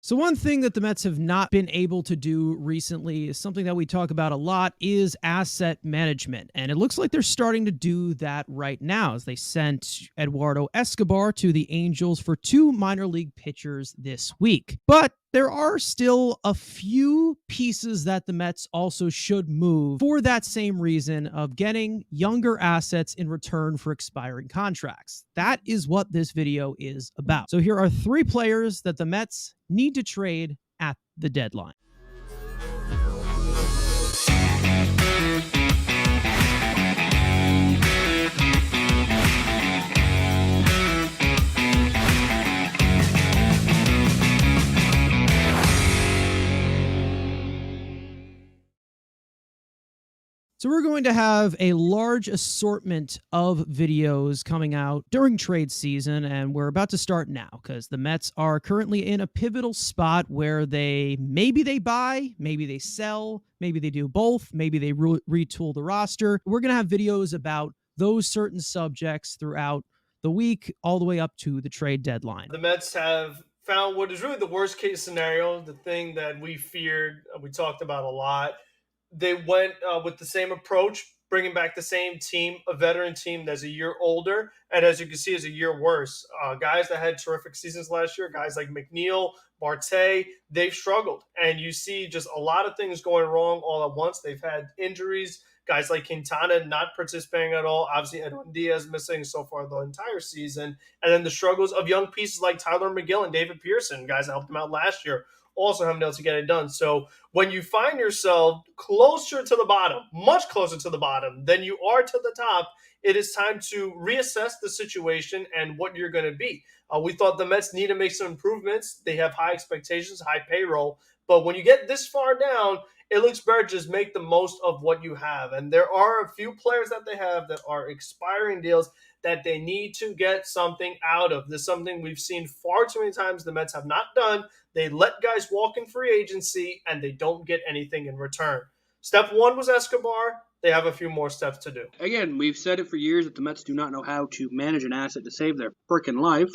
So one thing that the Mets have not been able to do recently is something that we talk about a lot is asset management. And it looks like they're starting to do that right now as they sent Eduardo Escobar to the Angels for 2 minor league pitchers this week. But there are still a few pieces that the Mets also should move for that same reason of getting younger assets in return for expiring contracts. That is what this video is about. So here are 3 players that the Mets need to trade at the deadline. So we're going to have a large assortment of videos coming out during trade season, and we're about to start now because the Mets are currently in a pivotal spot where maybe they buy, maybe they sell, maybe they do both, maybe they retool the roster. We're going to have videos about those certain subjects throughout the week all the way up to the trade deadline. The Mets have found what is really the worst case scenario, the thing that we feared, we talked about a lot. They went with the same approach, bringing back the same team, a veteran team that's a year older, and as you can see, is a year worse. Guys that had terrific seasons last year, guys like McNeil, Marte, they've struggled. And you see just a lot of things going wrong all at once. They've had injuries. Guys like Quintana not participating at all. Obviously, Edwin Diaz missing so far the entire season. And then the struggles of young pieces like Tyler McGill and David Pearson, guys that helped them out last year, also haven't been able to get it done. So when you find yourself closer to the bottom, much closer to the bottom than you are to the top, it is time to reassess the situation and what you're going to be. We thought the Mets need to make some improvements. They have high expectations, high payroll. But when you get this far down, it looks better to just make the most of what you have. And there are a few players that they have that are expiring deals that they need to get something out of. This is something we've seen far too many times the Mets have not done. They let guys walk in free agency, and they don't get anything in return. Step 1 was Escobar. They have a few more steps to do. Again, we've said it for years that the Mets do not know how to manage an asset to save their freaking life.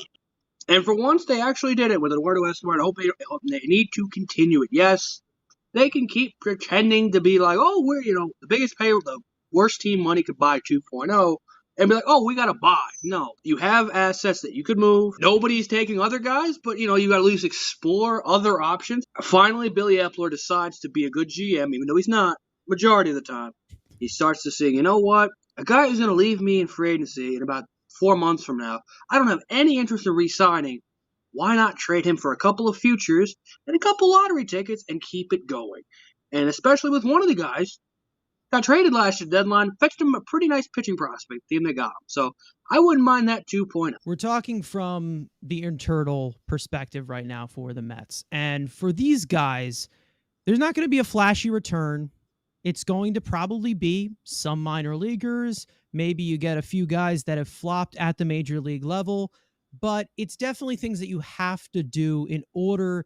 And for once, they actually did it with Eduardo Escobar. I hope they need to continue it. Yes, they can keep pretending to be like, oh, we're, the biggest payer, the worst team money could buy 2.0. And be like, oh, we got to buy. No, you have assets that you could move. Nobody's taking other guys, but, you got to at least explore other options. Finally, Billy Epler decides to be a good GM, even though he's not, majority of the time. He starts to say, you know what? A guy who's going to leave me in free agency in about 4 months from now, I don't have any interest in re-signing. Why not trade him for a couple of futures and a couple lottery tickets and keep it going? And especially with one of the guys got traded last year deadline, fetched him a pretty nice pitching prospect, the team they got him. So I wouldn't mind that 2.0. We're talking from the internal perspective right now for the Mets. And for these guys, there's not going to be a flashy return. It's going to probably be some minor leaguers. Maybe you get a few guys that have flopped at the major league level. But it's definitely things that you have to do in order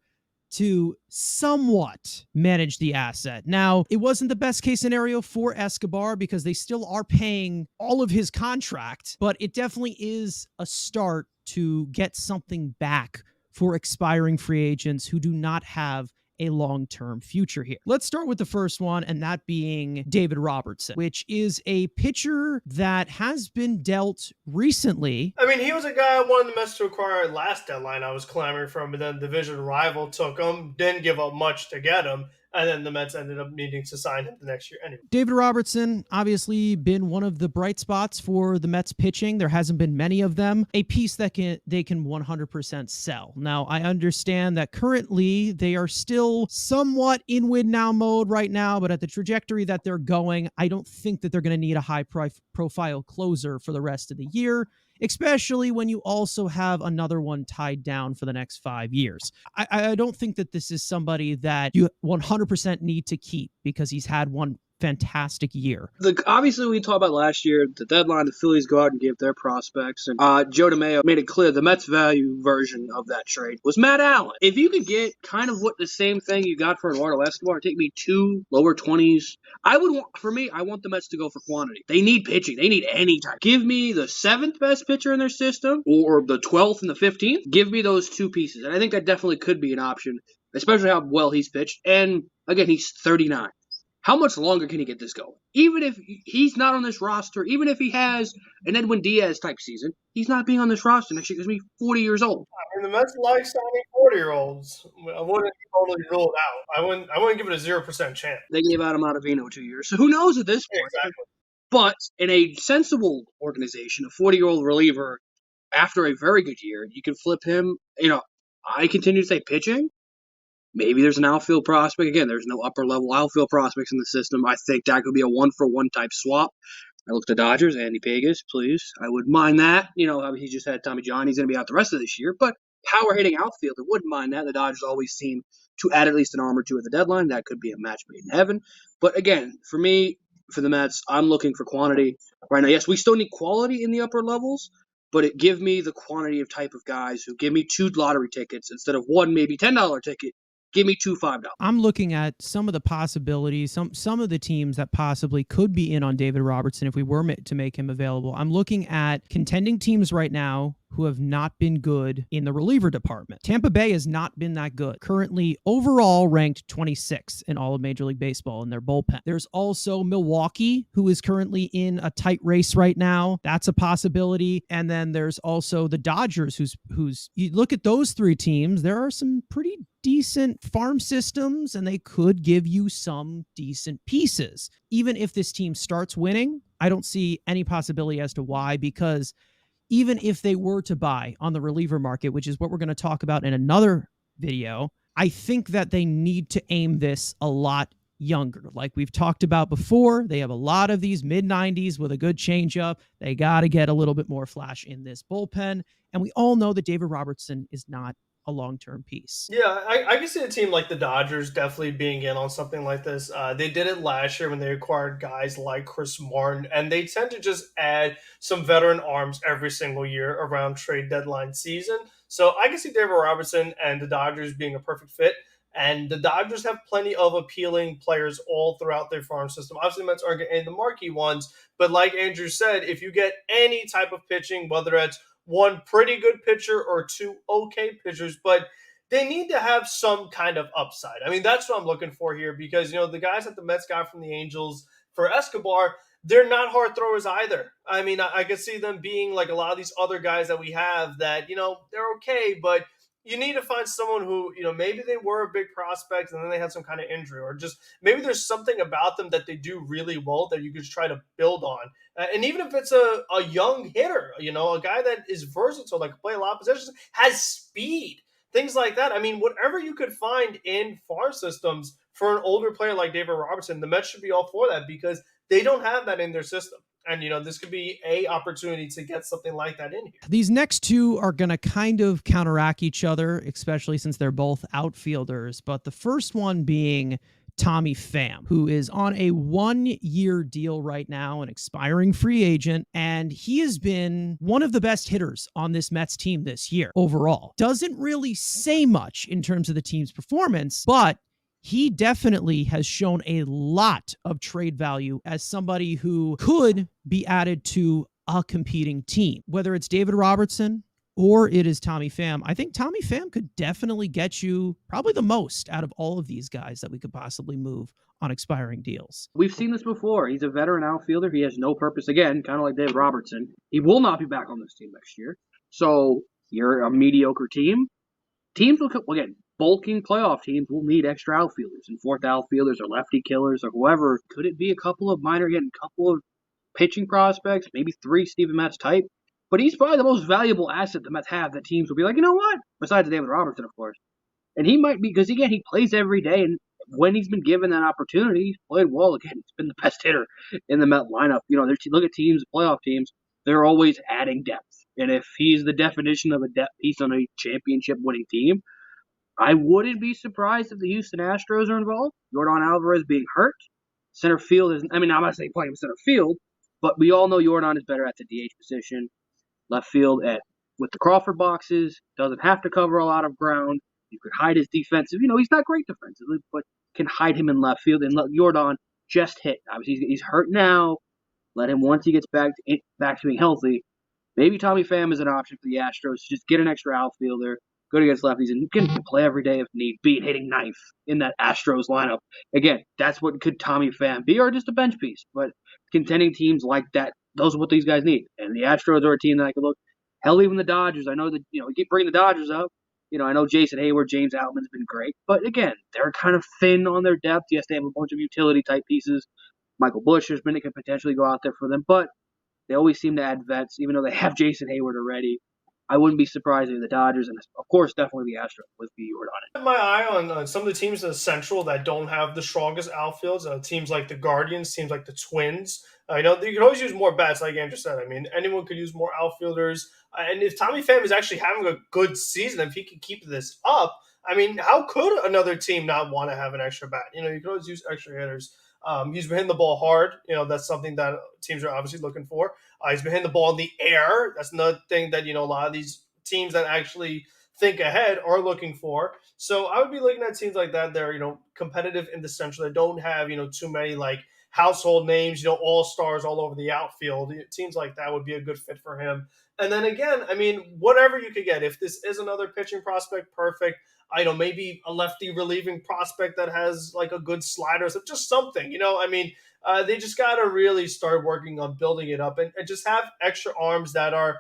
to somewhat manage the asset. Now, it wasn't the best case scenario for Escobar because they still are paying all of his contract, but it definitely is a start to get something back for expiring free agents who do not have a long-term future here. Let's start with the first one, and that being David Robertson, which is a pitcher that has been dealt recently. I mean, he was a guy I wanted the Mets to acquire last deadline. I was clamoring for him, but then the division rival took him, didn't give up much to get him, and then the Mets ended up needing to sign him the next year anyway. David Robertson, obviously been one of the bright spots for the Mets pitching. There hasn't been many of them. A piece that they can 100% sell. Now, I understand that currently they are still somewhat in win-now mode right now, but at the trajectory that they're going, I don't think that they're going to need a high-profile closer for the rest of the year, especially when you also have another one tied down for the next 5 years. I don't think that this is somebody that you 100% need to keep because he's had one fantastic year. Obviously, we talked about last year, the deadline, the Phillies go out and give their prospects, and Joe DeMaio made it clear the Mets' value version of that trade was Matt Allen. If you could get kind of what the same thing you got for Eduardo Escobar, take me 2 lower 20s, I want the Mets to go for quantity. They need pitching. They need any type. Give me the 7th best pitcher in their system, or the 12th and the 15th. Give me those 2 pieces, and I think that definitely could be an option, especially how well he's pitched. And again, he's 39. How much longer can he get this going? Even if he's not on this roster, even if he has an Edwin Diaz type season, he's not being on this roster next year because he's 40 years old. I mean, the Mets like signing 40-year-olds. I wouldn't totally rule it out. I wouldn't give it a 0% chance. They gave Adam Ottavino 2 years, so who knows at this point? Exactly. But in a sensible organization, a 40-year-old reliever, after a very good year, you can flip him. I continue to say pitching. Maybe there's an outfield prospect. Again, there's no upper-level outfield prospects in the system. I think that could be a one-for-one type swap. I look at the Dodgers, Andy Pegas, please. I wouldn't mind that. He just had Tommy John. He's going to be out the rest of this year. But power-hitting outfielder, wouldn't mind that. The Dodgers always seem to add at least an arm or two at the deadline. That could be a match made in heaven. But again, for me, for the Mets, I'm looking for quantity right now. Yes, we still need quality in the upper levels, but give me the quantity of type of guys who give me 2 lottery tickets instead of 1 maybe $10 ticket. Give me 2 $5. I'm looking at some of the possibilities, some of the teams that possibly could be in on David Robertson if we were to make him available. I'm looking at contending teams right now who have not been good in the reliever department. Tampa Bay has not been that good. Currently, overall ranked 26 in all of Major League Baseball in their bullpen. There's also Milwaukee, who is currently in a tight race right now. That's a possibility. And then there's also the Dodgers, who's you look at those 3 teams, there are some pretty decent farm systems, and they could give you some decent pieces. Even if this team starts winning, I don't see any possibility as to why, because even if they were to buy on the reliever market, which is what we're going to talk about in another video, I think that they need to aim this a lot younger. Like we've talked about before, they have a lot of these mid-90s with a good changeup. They got to get a little bit more flash in this bullpen. And we all know that David Robertson is not a long-term piece. Yeah, I can see a team like the Dodgers definitely being in on something like this. They did it last year when they acquired guys like Chris Martin, and they tend to just add some veteran arms every single year around trade deadline season. So I can see David Robertson and the Dodgers being a perfect fit. And the Dodgers have plenty of appealing players all throughout their farm system. Obviously, the Mets aren't getting the marquee ones, but like Andrew said, if you get any type of pitching, whether it's 1 pretty good pitcher or 2 okay pitchers, but they need to have some kind of upside. I mean, that's what I'm looking for here because, the guys that the Mets got from the Angels for Escobar, they're not hard throwers either. I mean, I could see them being like a lot of these other guys that we have that, they're okay, but you need to find someone who, maybe they were a big prospect and then they had some kind of injury, or just maybe there's something about them that they do really well that you could try to build on. And even if it's a young hitter, a guy that is versatile, that can play a lot of positions, has speed, things like that. I mean, whatever you could find in farm systems for an older player like David Robertson, the Mets should be all for that because they don't have that in their system. And, this could be a opportunity to get something like that in here. These next 2 are going to kind of counteract each other, especially since they're both outfielders. But the first one being Tommy Pham, who is on a 1-year deal right now, an expiring free agent, and he has been one of the best hitters on this Mets team this year overall. Doesn't really say much in terms of the team's performance, but he definitely has shown a lot of trade value as somebody who could be added to a competing team, whether it's David Robertson or it is Tommy Pham. I think Tommy Pham could definitely get you probably the most out of all of these guys that we could possibly move on expiring deals. We've seen this before. He's a veteran outfielder. He has no purpose. Again, kind of like David Robertson. He will not be back on this team next year. So you're a mediocre team. Teams will, again, bulking playoff teams will need extra outfielders and 4th outfielders or lefty killers or whoever. Could it be a couple of minor, again, a couple of pitching prospects, maybe 3 Steven Matz type? But he's probably the most valuable asset the Mets have that teams will be like, you know what? Besides David Robertson, of course. And he might be, because again, he plays every day, and when he's been given that opportunity, he's played well. Again, he's been the best hitter in the Met lineup. Look at teams, playoff teams, they're always adding depth. And if he's the definition of a depth piece on a championship-winning team, I wouldn't be surprised if the Houston Astros are involved. Yordan Alvarez being hurt. Center field is, I'm not saying playing center field, but we all know Jordan is better at the DH position. Left field with the Crawford boxes, doesn't have to cover a lot of ground. You could hide his defensive. He's not great defensively, but can hide him in left field and let Jordan just hit. Obviously, he's hurt now. Let him, once he gets back to being healthy, maybe Tommy Pham is an option for the Astros. Just get an extra outfielder, go against lefties, and you can play every day if need be, hitting ninth in that Astros lineup. Again, that's what could Tommy Pham be, or just a bench piece. But contending teams like that, those are what these guys need. And the Astros are a team that I could look. Hell, even the Dodgers. I know that we keep bringing the Dodgers up. I know Jason Hayward, James Outman's been great, but again, they're kind of thin on their depth. Yes, they have a bunch of utility type pieces. Michael Busch has been, it could potentially go out there for them, but they always seem to add vets, even though they have Jason Hayward already. I wouldn't be surprised if the Dodgers, and of course, definitely the Astros, would be Jordan on it. I have my eye on some of the teams in the Central that don't have the strongest outfields. Teams like the Guardians, teams like the Twins. You can always use more bats, like Andrew said. Anyone could use more outfielders. And if Tommy Pham is actually having a good season, if he can keep this up, how could another team not want to have an extra bat? You can always use extra hitters. He's been hitting the ball hard. That's something that teams are obviously looking for. He's been hitting the ball in the air. That's another thing that, a lot of these teams that actually think ahead are looking for. So I would be looking at teams like that. They're, competitive in the Central. They don't have, too many like household names, all-stars all over the outfield. Teams like that would be a good fit for him. And then again, whatever you could get. If this is another pitching prospect, perfect. Maybe a lefty relieving prospect that has like a good slider, so just something, they just got to really start working on building it up and just have extra arms that are,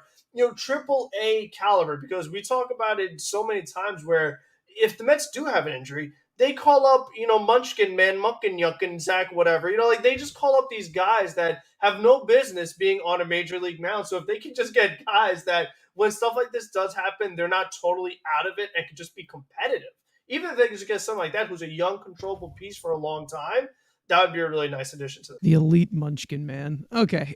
triple A caliber, because we talk about it so many times where if the Mets do have an injury, they call up, Munchkin Man, Munkin Yunkin, Zach, whatever, they just call up these guys that have no business being on a major league mound. So if they can just get guys that when stuff like this does happen, they're not totally out of it and can just be competitive. Even if they can just get someone like that who's a young, controllable piece for a long time, that would be a really nice addition to the elite Munchkin Man. Okay.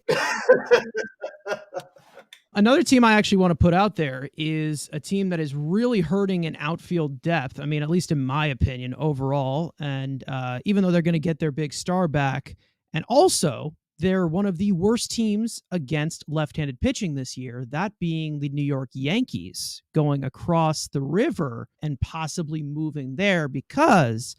Another team I actually want to put out there is a team that is really hurting in outfield depth. At least in my opinion, overall. And even though they're going to get their big star back, and also they're one of the worst teams against left-handed pitching this year, that being the New York Yankees, going across the river and possibly moving there because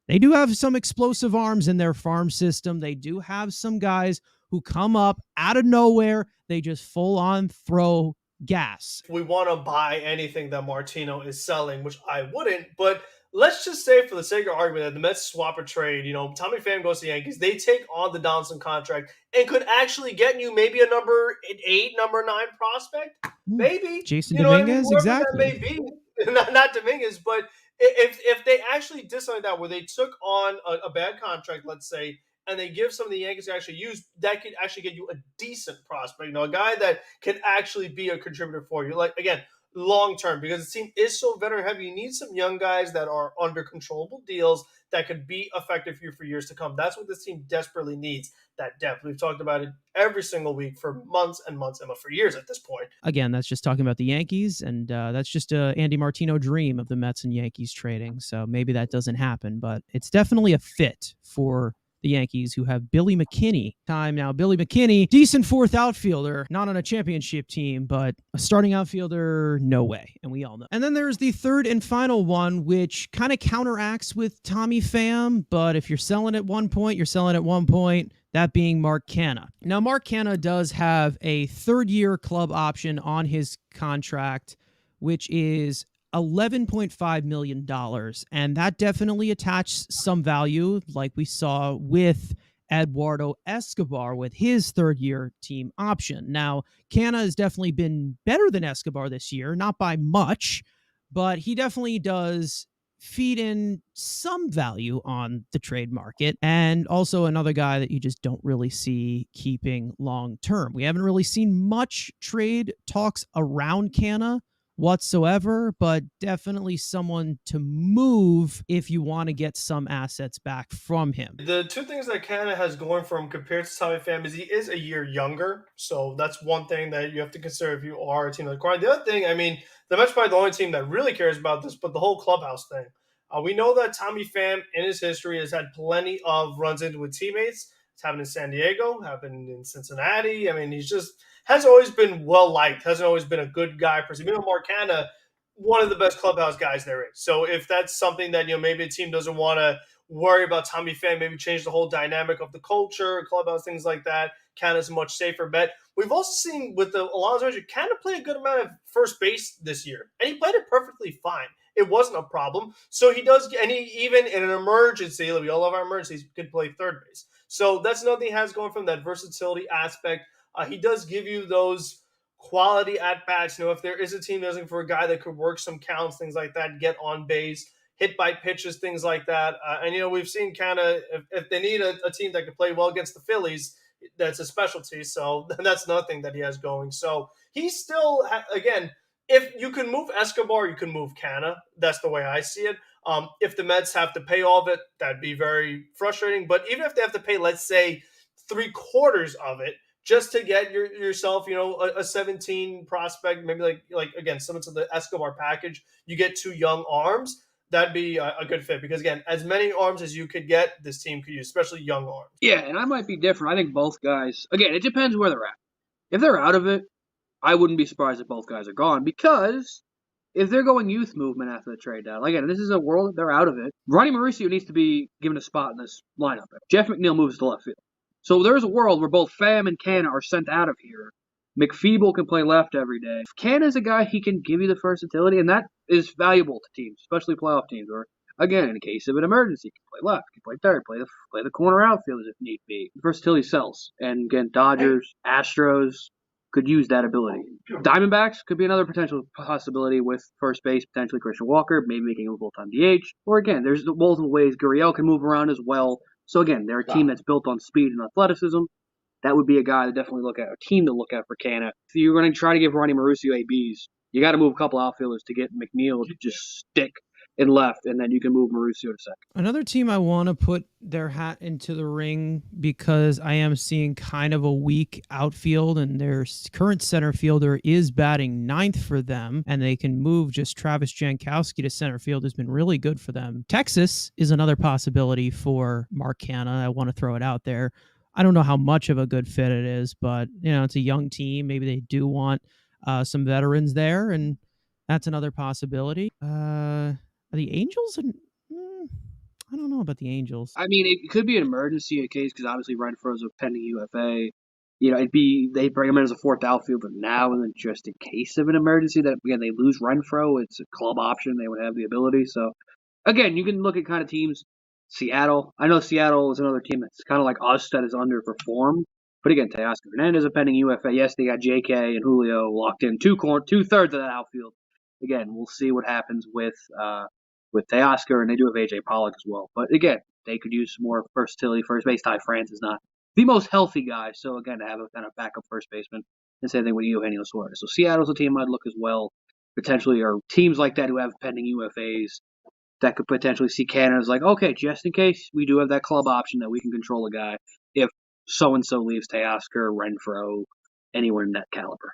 they do have some explosive arms in their farm system. They do have some guys who come up out of nowhere. They just full on throw gas. If we want to buy anything that Martino is selling, which I wouldn't, but let's just say for the sake of argument that the Mets swap a trade, Tommy Pham goes to the Yankees, they take on the Donaldson contract and could actually get you maybe a number 8, number 9 prospect. Maybe. Jason Dominguez, exactly. That may be. Not Dominguez, but if they actually did something like that where they took on a bad contract, let's say, and they give some of the Yankees to actually use, that could actually get you a decent prospect, a guy that can actually be a contributor for you. Like, again, long-term, because the team is so veteran heavy. You need some young guys that are under controllable deals that could be effective for you for years to come. That's what this team desperately needs, that depth. We've talked about it every single week for months and months and for years at this point. Again, that's just talking about the Yankees, and that's just a Andy Martino dream of the Mets and Yankees trading. So maybe that doesn't happen, but it's definitely a fit for the Yankees, who have Billy McKinney. Billy McKinney, decent fourth outfielder, not on a championship team, but a starting outfielder, no way. And we all know. And then there's the third and final one, which kind of counteracts with Tommy Pham. But if you're selling at one point, you're selling at one point, that being Mark Canha. Now, Mark Canha does have a third-year club option on his contract, which is $11.5 million. And that definitely attached some value, like we saw with Eduardo Escobar with his third-year team option. Now, Canha has definitely been better than Escobar this year, not by much, but he definitely does feed in some value on the trade market, and also another guy that you just don't really see keeping long-term. We haven't really seen much trade talks around Canha whatsoever, but definitely someone to move if you want to get some assets back from him. The two things that Canha has going for him compared to Tommy Pham is he is a year younger, so that's one thing that you have to consider if you are a team like Carson. The other thing, the Mets probably the only team that really cares about this, but the whole clubhouse thing. We know that Tommy Pham in his history has had plenty of runs into with teammates. It's happened in San Diego, happened in Cincinnati. I mean, he's just has always been well liked, hasn't always been a good guy. Even Mark Canha, one of the best clubhouse guys there is. So if that's something that maybe a team doesn't want to worry about Tommy Pham, maybe change the whole dynamic of the culture, clubhouse, things like that, Canha's a much safer bet. We've also seen with the Alonso, Canha play a good amount of first base this year, and he played it perfectly fine. It wasn't a problem. So he does, and he even in an emergency, we all love our emergencies, could play third base. So that's another thing he has going from that versatility aspect. He does give you those quality at bats. If there is a team looking for a guy that could work some counts, things like that, get on base, hit by pitches, things like that. And we've seen if they need a team that could play well against the Phillies, that's a specialty. So that's nothing that he has going. So he's still, again, if you can move Escobar, you can move Canha. That's the way I see it. If the Mets have to pay all of it, that'd be very frustrating. But even if they have to pay, let's say, 3/4 of it, just to get yourself, a 17 prospect, maybe like again, similar to the Escobar package, you get 2 young arms. That'd be a good fit because, again, as many arms as you could get, this team could use, especially young arms. Yeah, and I might be different. I think both guys, again, it depends where they're at. If they're out of it, I wouldn't be surprised if both guys are gone because if they're going youth movement after the trade deadline, again, this is a world that they're out of it. Ronnie Mauricio needs to be given a spot in this lineup. Jeff McNeil moves to left field. So there's a world where both Pham and Canha are sent out of here. McFeeble can play left every day. Canha's a guy, he can give you the versatility, and that is valuable to teams, especially playoff teams, or, again, in case of an emergency, he can play left, he can play third, play the corner outfield if need be. Versatility sells. And, again, Dodgers, Astros could use that ability. Diamondbacks could be another potential possibility with first base, potentially Christian Walker, maybe making him a full-time DH. Or, again, there's multiple ways Gurriel can move around as well. So, again, they're a team that's built on speed and athleticism. That would be a guy to definitely look at, a team to look at for Canha. If you're going to try to give Ronnie Mauricio ABs, you got to move a couple outfielders to get McNeil to just stick in left, and then you can move Mauricio to second. Another team I want to put their hat into the ring because I am seeing kind of a weak outfield, and their current center fielder is batting 9th for them, and they can move just Travis Jankowski to center field has been really good for them. Texas is another possibility for Mark Canha. I want to throw it out there. I don't know how much of a good fit it is, but it's a young team. Maybe they do want some veterans there, and that's another possibility. Are the Angels? I don't know about the Angels. I mean, it could be an emergency case because obviously Renfro's a pending UFA. They bring him in as a 4th outfielder now, and then just in case of an emergency that again they lose Renfro, it's a club option. They would have the ability. So again, you can look at kind of teams. Seattle. I know Seattle is another team that's kind of like us that is underperformed. But again, Teoscar Hernandez a pending UFA. Yes, they got JK and Julio locked in 2/3 of that outfield. Again, we'll see what happens with Teoscar, and they do have AJ Pollock as well. But again, they could use some more versatility. First base Ty France is not the most healthy guy, so again, to have a kind of backup first baseman. And same thing with Eugenio Suarez. So Seattle's a team I'd look as well, potentially, or teams like that who have pending UFAs. That could potentially see Canha as like, okay, just in case, we do have that club option that we can control a guy if so-and-so leaves Teoscar, Renfro, anyone in that caliber.